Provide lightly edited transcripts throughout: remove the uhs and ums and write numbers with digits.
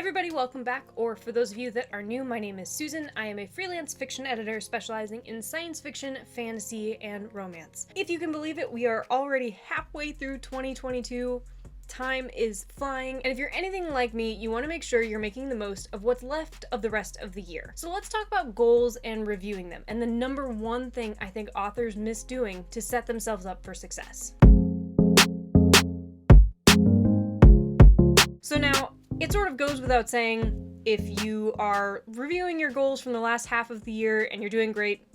everybody, welcome back, or for those of you that are new, my name is Susan. I am a freelance fiction editor specializing in science fiction, fantasy, and romance. If you can believe it, we are already halfway through 2022. Time is flying, and if you're anything like me, you want to make sure you're making the most of what's left of the rest of the year. So let's talk about goals and reviewing them, and the number one thing I think authors miss doing to set themselves up for success. So now, it sort of goes without saying, if you are reviewing your goals from the last half of the year and you're doing great,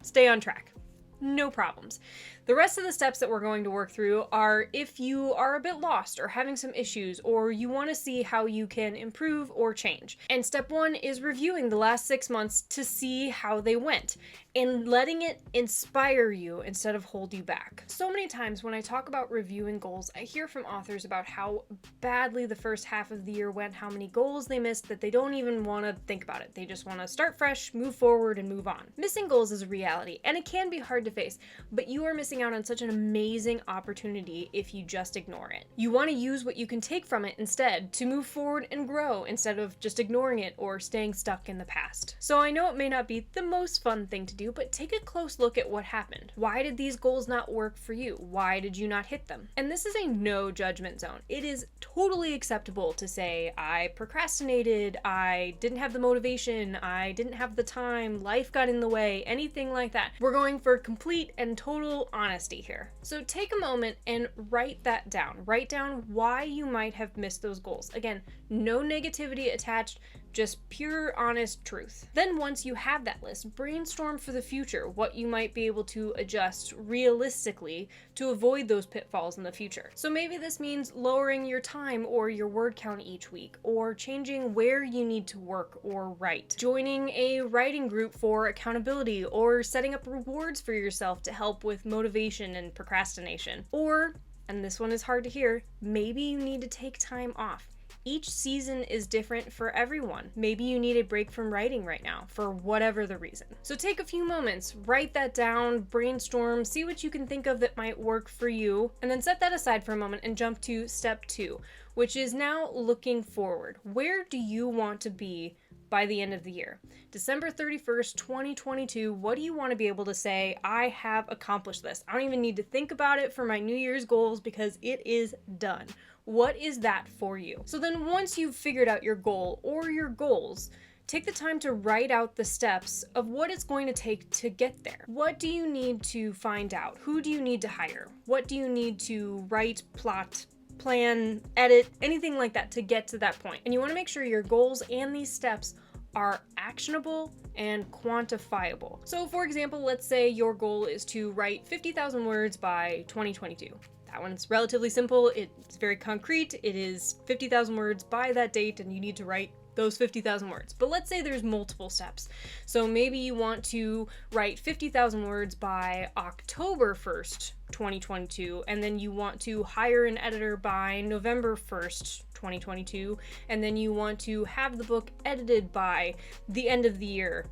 stay on track. No problems. The rest of the steps that we're going to work through are if you are a bit lost or having some issues, or you want to see how you can improve or change. And step one is reviewing the last 6 months to see how they went and letting it inspire you instead of hold you back. So many times when I talk about reviewing goals, I hear from authors about how badly the first half of the year went, how many goals they missed, that they don't even want to think about it. They just want to start fresh, move forward, and move on. Missing goals is a reality, and it can be hard to face, but you are missing out on such an amazing opportunity if you just ignore it. You want to use what you can take from it instead to move forward and grow instead of just ignoring it or staying stuck in the past. So I know it may not be the most fun thing to do, but take a close look at what happened. Why did these goals not work for you? Why did you not hit them? And this is a no judgment zone. It is totally acceptable to say, I procrastinated, I didn't have the motivation, I didn't have the time, life got in the way, anything like that. We're going for complete and total honesty here. So take a moment and write that down. Write down why you might have missed those goals. Again, no negativity attached, just pure, honest truth. Then once you have that list, brainstorm for the future what you might be able to adjust realistically to avoid those pitfalls in the future. So maybe this means lowering your time or your word count each week, or changing where you need to work or write, joining a writing group for accountability, or setting up rewards for yourself to help with motivation and procrastination. Or, and this one is hard to hear, maybe you need to take time off. Each season is different for everyone. Maybe you need a break from writing right now, for whatever the reason. So take a few moments, write that down, brainstorm, see what you can think of that might work for you, and then set that aside for a moment and jump to step 2, which is now looking forward. Where do you want to be by the end of the year? December 31st, 2022, what do you want to be able to say, I have accomplished this? I don't even need to think about it for my New Year's goals because it is done. What is that for you? So then once you've figured out your goal or your goals, take the time to write out the steps of what it's going to take to get there. What do you need to find out? Who do you need to hire? What do you need to write, plot, plan, edit, anything like that to get to that point? And you want to make sure your goals and these steps are actionable and quantifiable. So for example, let's say your goal is to write 50,000 words by 2022. That one's relatively simple. It's very concrete. It is 50,000 words by that date, and you need to write those 50,000 words. But let's say there's multiple steps. So maybe you want to write 50,000 words by October 1st, 2022, and then you want to hire an editor by November 1st, 2022, and then you want to have the book edited by the end of the year,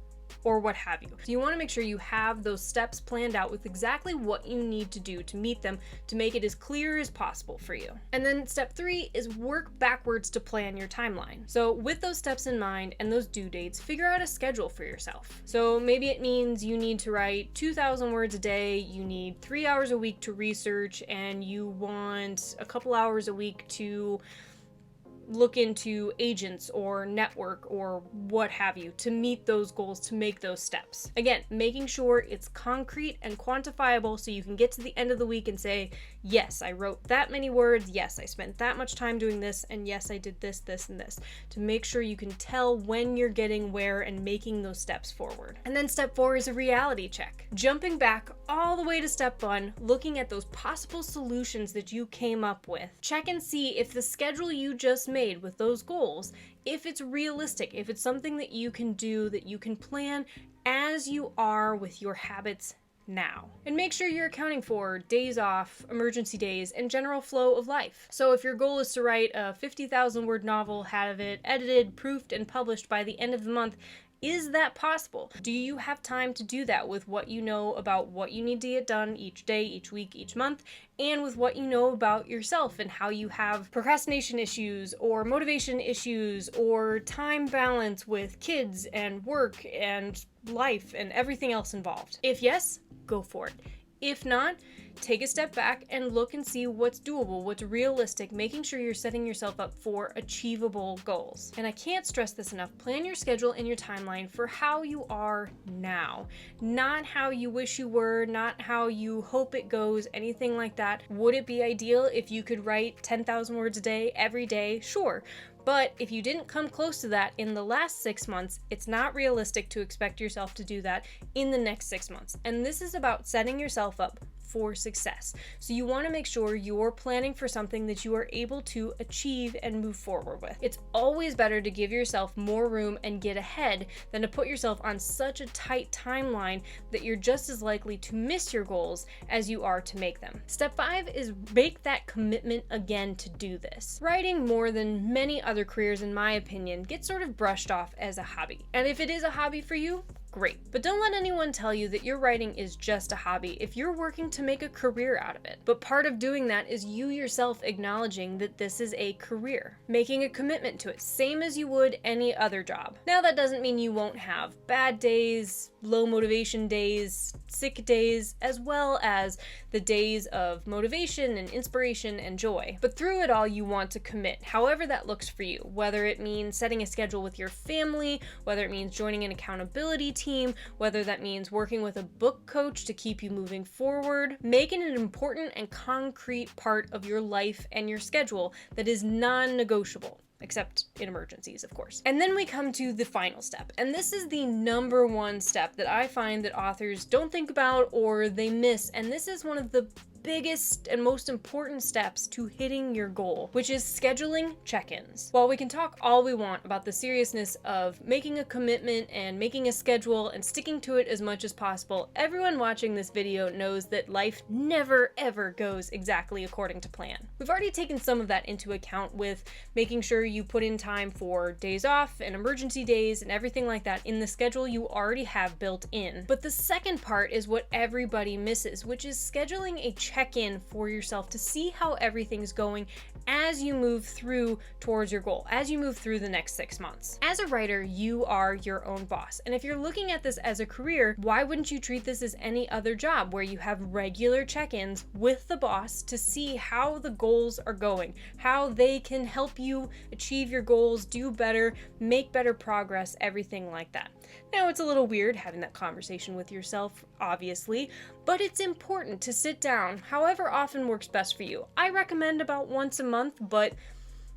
or what have you. So you want to make sure you have those steps planned out with exactly what you need to do to meet them to make it as clear as possible for you. And then step 3 is work backwards to plan your timeline. So with those steps in mind and those due dates, figure out a schedule for yourself. So maybe it means you need to write 2,000 words a day, you need 3 hours a week to research, and you want a couple hours a week to look into agents or network or what have you to meet those goals, to make those steps. Again, making sure it's concrete and quantifiable so you can get to the end of the week and say, yes, I wrote that many words, yes, I spent that much time doing this, and yes, I did this, this, and this, to make sure you can tell when you're getting where and making those steps forward. And then step 4 is a reality check. Jumping back all the way to step 1, looking at those possible solutions that you came up with. Check and see if the schedule you just made with those goals, if it's realistic, if it's something that you can do, that you can plan as you are with your habits now. And make sure you're accounting for days off, emergency days, and general flow of life. So if your goal is to write a 50,000 word novel, have it edited, proofed, and published by the end of the month, Is that possible? Do you have time to do that with what you know about what you need to get done each day, each week, each month, and with what you know about yourself and how you have procrastination issues or motivation issues or time balance with kids and work and life and everything else involved? If yes, go for it. If not, take a step back and look and see what's doable, what's realistic, making sure you're setting yourself up for achievable goals. And I can't stress this enough, plan your schedule and your timeline for how you are now, not how you wish you were, not how you hope it goes, anything like that. Would it be ideal if you could write 10,000 words a day, every day? Sure. But if you didn't come close to that in the last 6 months, it's not realistic to expect yourself to do that in the next 6 months. And this is about setting yourself up for success. So you want to make sure you're planning for something that you are able to achieve and move forward with. It's always better to give yourself more room and get ahead than to put yourself on such a tight timeline that you're just as likely to miss your goals as you are to make them. Step 5 is make that commitment again to do this. Writing, more than many other careers in my opinion, gets sort of brushed off as a hobby. And if it is a hobby for you, great. But don't let anyone tell you that your writing is just a hobby if you're working to make a career out of it. But part of doing that is you yourself acknowledging that this is a career, making a commitment to it, same as you would any other job. Now, that doesn't mean you won't have bad days, low motivation days, sick days, as well as the days of motivation and inspiration and joy. But through it all, you want to commit, however that looks for you, whether it means setting a schedule with your family, whether it means joining an accountability team, whether that means working with a book coach to keep you moving forward. Make it an important and concrete part of your life and your schedule that is non-negotiable. Except in emergencies, of course. And then we come to the final step. And this is the number one step that I find that authors don't think about or they miss. And this is one of the biggest and most important steps to hitting your goal, which is scheduling check-ins. While we can talk all we want about the seriousness of making a commitment and making a schedule and sticking to it as much as possible, everyone watching this video knows that life never ever goes exactly according to plan. We've already taken some of that into account with making sure you put in time for days off and emergency days and everything like that in the schedule you already have built in. But the second part is what everybody misses, which is scheduling a check-in for yourself to see how everything's going as you move through towards your goal, as you move through the next 6 months. As a writer, you are your own boss. And if you're looking at this as a career, why wouldn't you treat this as any other job where you have regular check-ins with the boss to see how the goals are going, how they can help you achieve your goals, do better, make better progress, everything like that. Now, it's a little weird having that conversation with yourself, obviously, but it's important to sit down, however often works best for you. I recommend about once a month, but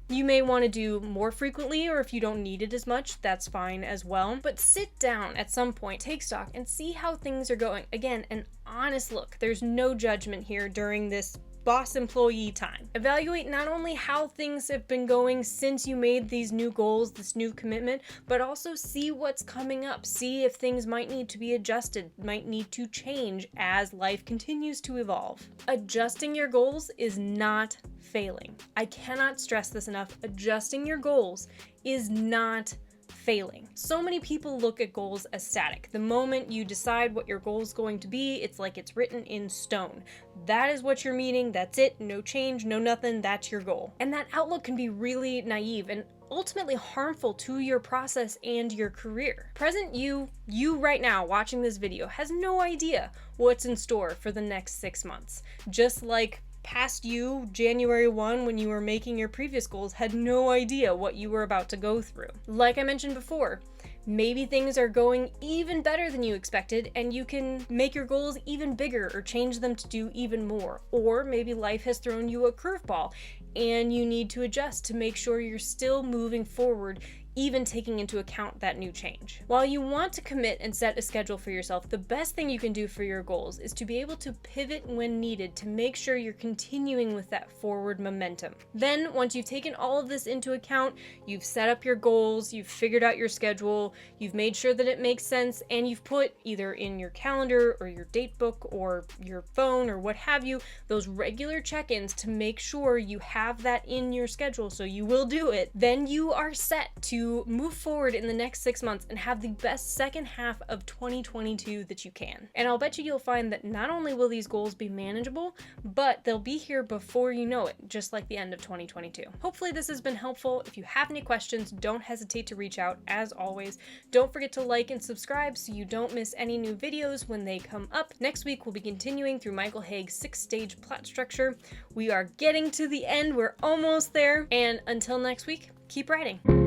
you may want to do more frequently, or if you don't need it as much, that's fine as well. But sit down at some point, take stock, and see how things are going. Again, an honest look. There's no judgment here during this boss employee time. Evaluate not only how things have been going since you made these new goals, this new commitment, but also see what's coming up. See if things might need to be adjusted, might need to change as life continues to evolve. Adjusting your goals is not failing. I cannot stress this enough. Adjusting your goals is not failing. So many people look at goals as static. The moment you decide what your goal is going to be, it's like it's written in stone. That is what you're meeting, that's it, no change, no nothing, that's your goal. And that outlook can be really naive and ultimately harmful to your process and your career. Present you right now watching this video has no idea what's in store for the next 6 months. Just like past you, January 1, when you were making your previous goals, had no idea what you were about to go through. Like I mentioned before, maybe things are going even better than you expected and you can make your goals even bigger or change them to do even more. Or maybe life has thrown you a curveball and you need to adjust to make sure you're still moving forward, even taking into account that new change. While you want to commit and set a schedule for yourself, the best thing you can do for your goals is to be able to pivot when needed to make sure you're continuing with that forward momentum. Then, once you've taken all of this into account, you've set up your goals, you've figured out your schedule, you've made sure that it makes sense, and you've put either in your calendar or your date book or your phone or what have you, those regular check-ins to make sure you have that in your schedule so you will do it, then you are set to to move forward in the next 6 months and have the best second half of 2022 that you can. And I'll bet you'll find that not only will these goals be manageable, but they'll be here before you know it, just like the end of 2022. Hopefully this has been helpful. If you have any questions, don't hesitate to reach out. As always, don't forget to like and subscribe so you don't miss any new videos when they come up. Next week, we'll be continuing through Michael Haig's 6-stage plot structure. We are getting to the end. We're almost there. And until next week, keep writing.